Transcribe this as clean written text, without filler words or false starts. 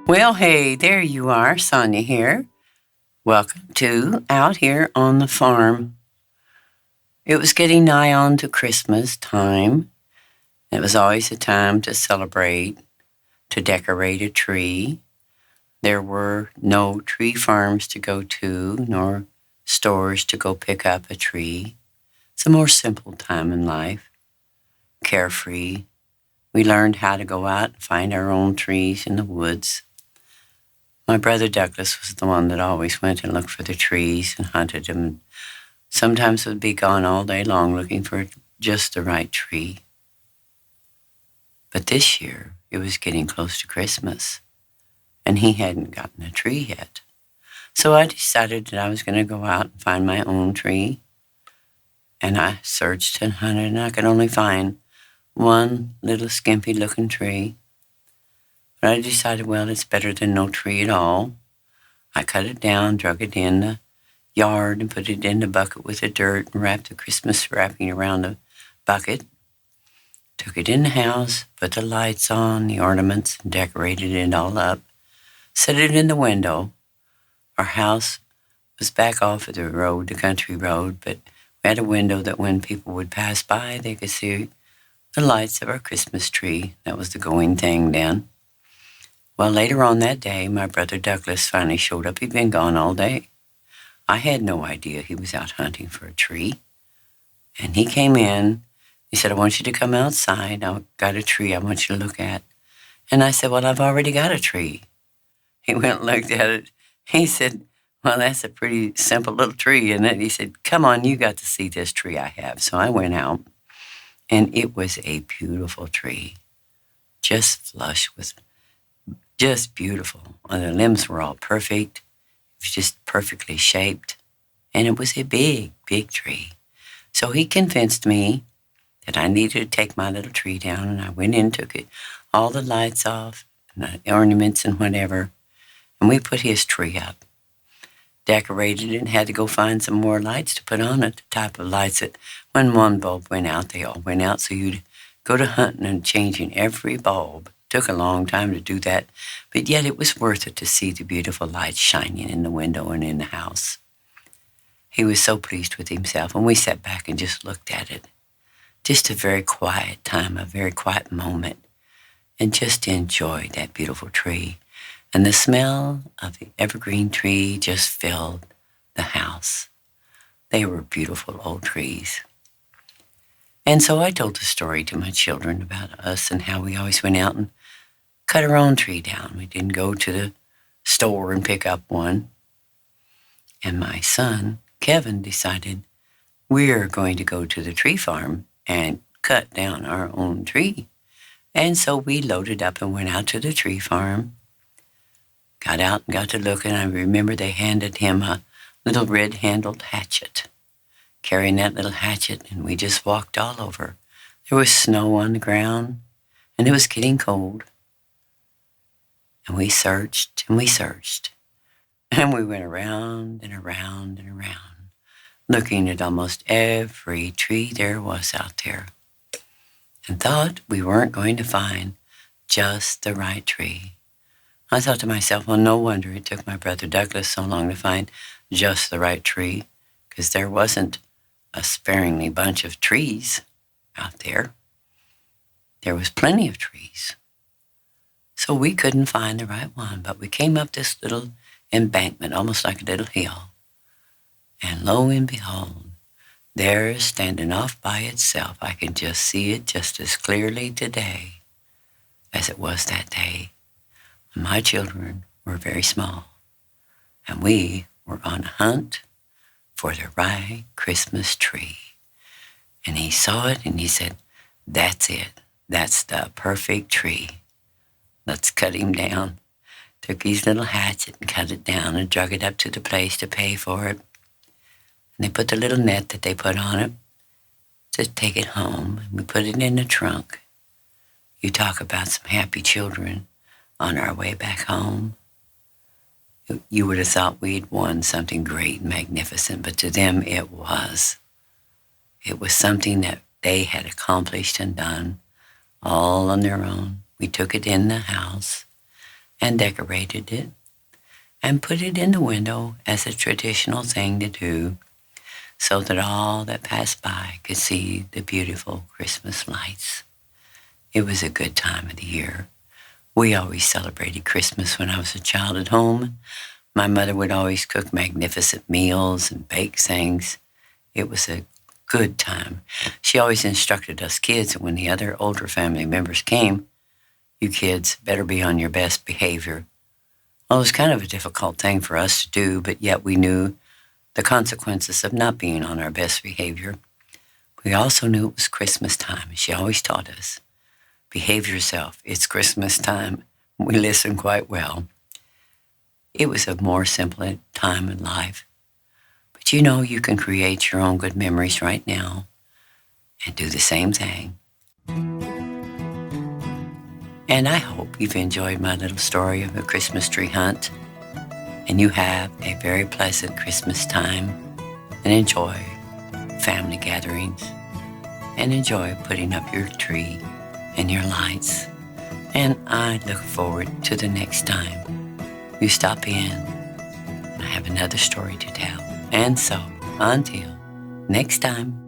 Well, hey, there you are, Sonia here. Welcome to Out Here on the Farm. It was getting nigh on to Christmas time. It was always a time to celebrate, to decorate a tree. There were no tree farms to go to, nor stores to go pick up a tree. It's a more simple time in life, carefree. We learned how to go out and find our own trees in the woods. My brother Douglas was the one that always went and looked for the trees and hunted them. Sometimes would be gone all day long looking for just the right tree. But this year, it was getting close to Christmas, and he hadn't gotten a tree yet. So I decided that I was going to go out and find my own tree. And I searched and hunted, and I could only find one little skimpy looking tree. But I decided, well, it's better than no tree at all. I cut it down, drug it in the yard, and put it in the bucket with the dirt and wrapped the Christmas wrapping around the bucket. Took it in the house, put the lights on, the ornaments, and decorated it all up. Set it in the window. Our house was back off of the road, the country road, but we had a window that when people would pass by, they could see the lights of our Christmas tree. That was the going thing then. Well, later on that day, my brother Douglas finally showed up. He'd been gone all day. I had no idea he was out hunting for a tree. And he came in. He said, I want you to come outside. I've got a tree I want you to look at. And I said, well, I've already got a tree. He went and looked at it. He said, well, that's a pretty simple little tree, isn't it? He said, come on, you got to see this tree I have. So I went out, and it was a beautiful tree, just flush with, just beautiful. And the limbs were all perfect. It was just perfectly shaped. And it was a big, big tree. So he convinced me that I needed to take my little tree down, and I went in, took it, all the lights off, and the ornaments and whatever, and we put his tree up. Decorated it and had to go find some more lights to put on it, the type of lights that when one bulb went out, they all went out. So you'd go to hunting and changing every bulb. Took a long time to do that, but yet it was worth it to see the beautiful lights shining in the window and in the house. He was so pleased with himself, and we sat back and just looked at it. Just a very quiet time, a very quiet moment, and just enjoyed that beautiful tree. And the smell of the evergreen tree just filled the house. They were beautiful old trees. And so I told the story to my children about us and how we always went out and cut our own tree down. We didn't go to the store and pick up one. And my son, Kevin, decided we're going to go to the tree farm and cut down our own tree. And so we loaded up and went out to the tree farm. Got out and got to looking. I remember they handed him a little red-handled hatchet, carrying that little hatchet, and we just walked all over. There was snow on the ground, and it was getting cold. And we searched, and we searched. And we went around and around and around, looking at almost every tree there was out there, and thought we weren't going to find just the right tree. I thought to myself, well, no wonder it took my brother Douglas so long to find just the right tree, because there wasn't a sparingly bunch of trees out there. There was plenty of trees. So we couldn't find the right one, but we came up this little embankment, almost like a little hill. And lo and behold, there, standing off by itself, I can just see it just as clearly today as it was that day. My children were very small, and we were on a hunt for the right Christmas tree. And he saw it, and he said, that's it. That's the perfect tree. Let's cut him down. Took his little hatchet and cut it down and drug it up to the place to pay for it. And they put the little net that they put on it to take it home. And we put it in the trunk. You talk about some happy children. On our way back home, you would have thought we'd won something great and magnificent, but to them it was. It was something that they had accomplished and done all on their own. We took it in the house, and decorated it and put it in the window as a traditional thing to do so that all that passed by could see the beautiful Christmas lights. It was a good time of the year. We always celebrated Christmas when I was a child at home. My mother would always cook magnificent meals and bake things. It was a good time. She always instructed us kids that when the other older family members came, you kids better be on your best behavior. Well, it was kind of a difficult thing for us to do, but yet we knew the consequences of not being on our best behavior. We also knew it was Christmas time. She always taught us, behave yourself. It's Christmas time. We listened quite well. It was a more simple time in life. But you can create your own good memories right now and do the same thing. And I hope you've enjoyed my little story of a Christmas tree hunt and you have a very pleasant Christmas time and enjoy family gatherings and enjoy putting up your tree and your lights. And I look forward to the next time you stop in and I have another story to tell. And so, until next time.